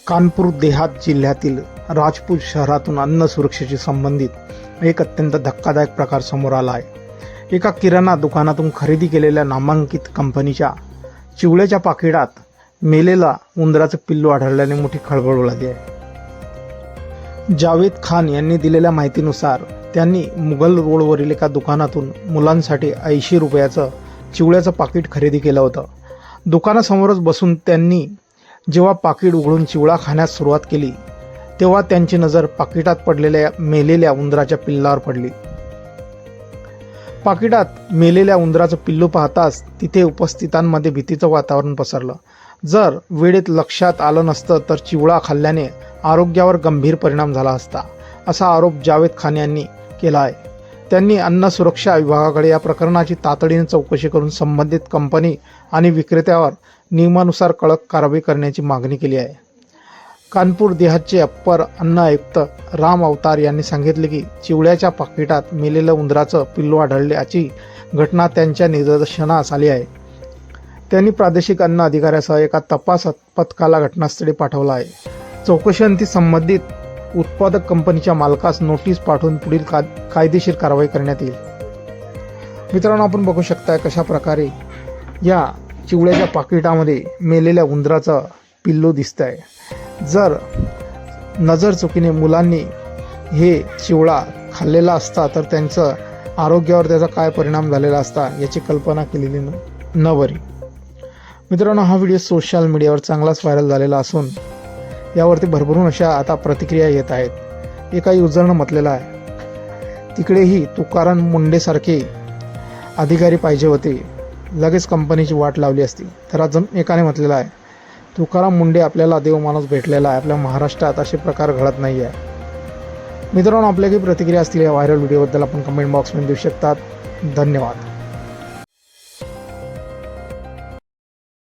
कानपूर देहात जिल्ह्यातील राजपूत शहरातून अन्न सुरक्षेशी संबंधित एक अत्यंत धक्कादायक प्रकार समोर आला आहे। एका किराणा दुकानातून खरेदी केलेल्या नामांकित कंपनीच्या चिवळ्याच्या पाकिटात मेलेला उंदराचं पिल्लू आढळल्याने मोठी खळबळ उडाली आहे। जावेद खान यांनी दिलेल्या माहितीनुसार त्यांनी मुघल रोडवरील एका दुकानातून मुलांसाठी 80 रुपयाचं चिवळ्याचं पाकिट खरेदी केलं होतं। दुकानासमोरच बसून त्यांनी जेव्हा पाकिट उघडून चिवळा खाण्यास सुरुवात केली तेव्हा त्यांची नजर पाकिटात पडलेल्या मेलेल्या उंदराच्या पिल्लावर पडली। पाकिटात मेलेल्या उंदराचं पिल्लू पाहताच तिथे उपस्थितांमध्ये भीतीचं वातावरण पसरलं। जर वेळेत लक्षात आलं नसतं तर चिवळा खाल्ल्याने आरोग्यावर गंभीर परिणाम झाला असता, असा आरोप जावेद खान यांनी केला आहे। त्यांनी अन्न सुरक्षा विभागाकडे या प्रकरणाची तातडीने चौकशी करून संबंधित कंपनी आणि विक्रेत्यावर नियमानुसार कडक कारवाई करण्याची मागणी केली आहे। कानपूर देहातचे अप्पर अन्न आयुक्त राम अवतार यांनी सांगितले की चिवळ्याच्या पाकिटात मेलेलं उंदराचं पिल्लू आढळल्याची घटना त्यांच्या निदर्शनास आली आहे। त्यांनी प्रादेशिक अन्न अधिकाऱ्यासह एका तपास पथकाला घटनास्थळी पाठवलं आहे। चौकशीअंती संबंधित उत्पादक कंपनीच्या मालकास नोटीस पाठवून पुढील कायदेशीर कारवाई करण्यात येईल। मित्रांनो, आपण बघू शकता कशा प्रकारे या चिवळ्याच्या पाकिटामध्ये मेलेल्या उंदराचं पिल्लू दिसत आहे। जर नजर चुकीने मुलांनी हे चिवळा खाल्लेला असता तर त्यांचं आरोग्यावर त्याचा काय परिणाम झालेला असता याची कल्पना केलेली न बरी। मित्रांनो, हा व्हिडिओ सोशल मीडियावर चांगलाच व्हायरल झालेला असून यावरती भरभरून अशा आता प्रतिक्रिया येत आहेत। एका युजरनं म्हटलेलं आहे, तिकडेही तुकाराम मुंडेसारखे अधिकारी पाहिजे होते, लगेच कंपनीची वाट लावली असती। तर अजून एकाने म्हटलेलं आहे, तुकाराम मुंडे आपल्याला देव माणूस भेटलेला आहे, आपल्या महाराष्ट्रात असे प्रकार घडत नाही आहे। मित्रांनो, आपल्या काही प्रतिक्रिया असतील या व्हायरल व्हिडिओबद्दल आपण कमेंट बॉक्समध्ये देऊ शकतात। धन्यवाद।